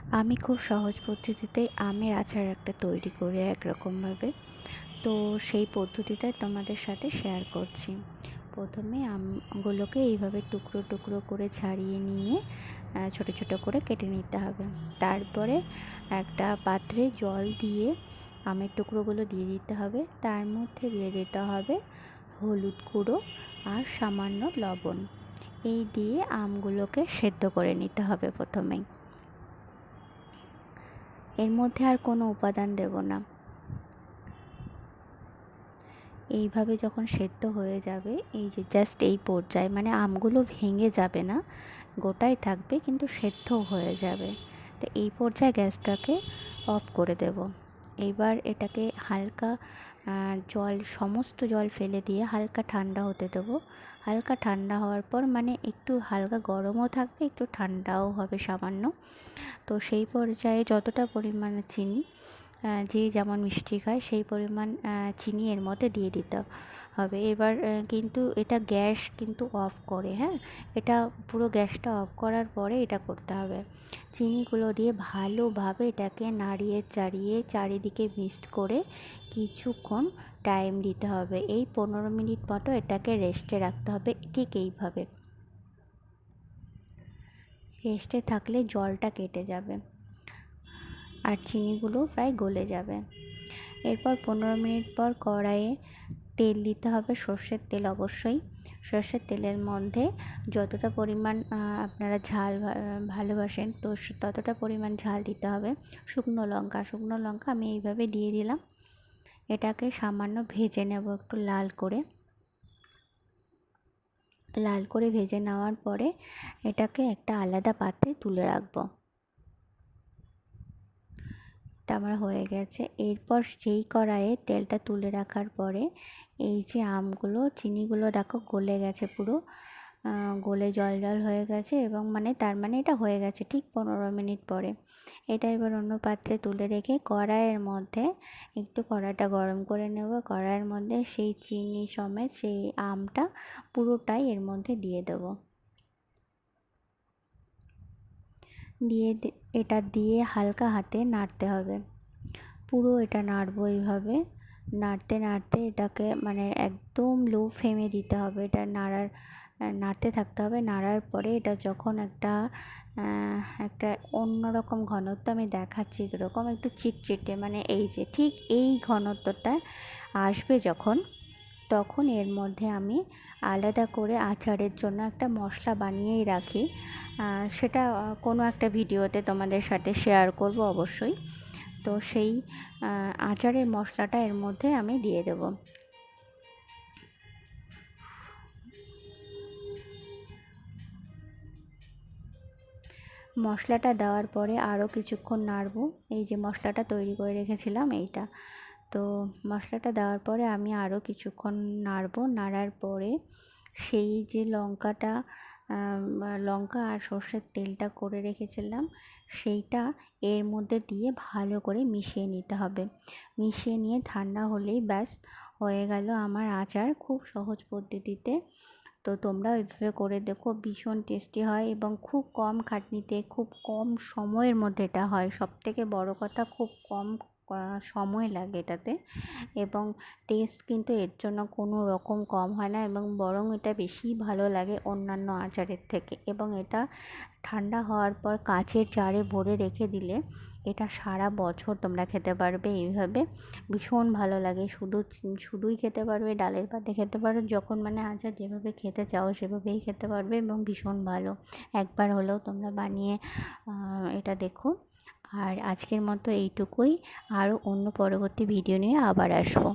আমি খুব সহজ পদ্ধতিতেই আমের আচার একটা তৈরি করি একরকমভাবে। তো সেই পদ্ধতিটাই তোমাদের সাথে শেয়ার করছি। প্রথমে আমগুলোকে এইভাবে টুকরো টুকরো করে ছাড়িয়ে নিয়ে ছোটো ছোটো করে কেটে নিতে হবে। তারপরে একটা পাত্রে জল দিয়ে আমের টুকরোগুলো দিয়ে দিতে হবে। তার মধ্যে দিয়ে দিতে হবে হলুদ গুঁড়ো আর সামান্য লবণ। এই দিয়ে আমগুলোকে সেদ্ধ করে নিতে হবে প্রথমেই। এর মধ্যে আর কোনো উপাদান দেব না। এইভাবে যখন সেদ্ধ হয়ে যাবে, এই যে জাস্ট এই পর্যায়ে, মানে আমগুলো ভেঙে যাবে না, গোটাই থাকবে কিন্তু সেদ্ধও হয়ে যাবে। তো এই পর্যায়ে গ্যাসটাকে অফ করে দেব। এবার এটাকে হালকা সমস্ত জল ফেলে দিয়ে হালকা ঠান্ডা হতে দেবো। হালকা ঠান্ডা হওয়ার পর, মানে একটু হালকা গরমও থাকবে, একটু ঠান্ডাও হবে সামান্য। তো সেই পর্যায়ে যতটা পরিমাণে চিনি, যে যেমন মিষ্টি খায় সেই পরিমাণ চিনি এর মধ্যে দিয়ে দিতে হবে। এবার কিন্তু এটা গ্যাস কিন্তু অফ করে, হ্যাঁ, এটা পুরো গ্যাসটা অফ করার পরে এটা করতে হবে। চিনিগুলো দিয়ে ভালোভাবে এটাকে নাড়িয়ে চাড়িয়ে চারিদিকে মিক্সড করে কিছুক্ষণ টাইম দিতে হবে। এই 15 মিনিট মতো এটাকে রেস্টে রাখতে হবে। ঠিক এইভাবে রেস্টে থাকলে জলটা কেটে যাবে আর চিনিগুলো প্রায় গলে যাবে। এরপর 15 মিনিট পর কড়াইয়ে তেল দিতে হবে, সর্ষের তেল অবশ্যই। সর্ষের তেলের মধ্যে যতটা পরিমাণ আপনারা ঝাল ভালোবাসেন, তো ততটা পরিমাণ ঝাল দিতে হবে। শুকনো লঙ্কা আমি এইভাবে দিয়ে দিলাম। এটাকে সামান্য ভেজে নেব, একটু লাল করে ভেজে নেওয়ার পরে এটাকে একটা আলাদা পাত্রে তুলে রাখবো। আমার হয়ে গেছে। এরপর সেই কড়াইয়ে তেলটা তুলে রাখার পরে এই যে আমগুলো, চিনিগুলো দেখো গলে গেছে, পুরো গলে জল জল হয়ে গেছে, এবং তার মানে এটা হয়ে গেছে ঠিক 15 মিনিট পরে। এটা এবার অন্য পাত্রে তুলে রেখে কড়াইয়ের মধ্যে একটু কড়াইটা গরম করে নেব। কড়াইয়ের মধ্যে সেই চিনি সমেত সেই আমটা পুরোটাই এর মধ্যে দিয়ে দেবো। এটা দিয়ে হালকা হাতে নাড়তে হবে। পুরো এটা নাড়বো এইভাবে। নাড়তে নাড়তে এটাকে একদম লো ফ্লেমে দিতে হবে। এটা নাড়তে থাকতে হবে। নাড়ার পরে এটা যখন একটা অন্যরকম ঘনত্ব, আমি দেখাচ্ছি কীরকম, একটু চিটচিটে, এই যে ঠিক এই ঘনত্বটা আসবে যখন, তখন এর মধ্যে আমি আলাদা করে আচারের জন্য একটা মশলা বানিয়েই রাখি। সেটা কোনো একটা ভিডিওতে তোমাদের সাথে শেয়ার করব অবশ্যই। তো সেই আচারের মশলাটা এর মধ্যে আমি দিয়ে দেব। মশলাটা দেওয়ার পরে আরও কিছুক্ষণ নাড়ব। এই যে মশলাটা তৈরি করে রেখেছিলাম এইটা, তো মশলাটা দেওয়ার পরে আমি আরও কিছুক্ষণ নাড়ব। নাড়ার পরে সেই যে লঙ্কা আর সর্ষের তেলটা করে রেখেছিলাম, সেইটা এর মধ্যে দিয়ে ভালো করে মিশিয়ে নিতে হবে। মিশিয়ে নিয়ে ঠান্ডা হলেই ব্যাস হয়ে গেল আমার আচার, খুব সহজ পদ্ধতিতে। তো তোমরা ওইভাবে করে দেখো, ভীষণ টেস্টি হয় এবং খুব কম খাটনিতে, খুব কম সময়ের মধ্যে এটা হয়। সবথেকে বড় কথা, খুব কম সময় লাগে এটাতে, এবং টেস্ট কিন্তু এর জন্য কোনো রকম কম হয় না, এবং বরং এটা বেশি ভালো লাগে অন্যান্য আচারের থেকে। এবং এটা ঠান্ডা হওয়ার পর কাচের জারে ভরে রেখে দিলে এটা সারা বছর তোমরা খেতে পারবে এইভাবে। ভীষণ ভালো লাগে। শুধুই খেতে পারবে, ডালের পাতে খেতে পারো, যখন আচার যেভাবে খেতে চাও সেভাবেই খেতে পারবে, এবং ভীষণ ভালো। একবার হলেও তোমরা বানিয়ে এটা দেখো। আর আজকের মতো এইটুকুই। আরও অন্য পরবর্তী ভিডিও নিয়ে আবার আসবো।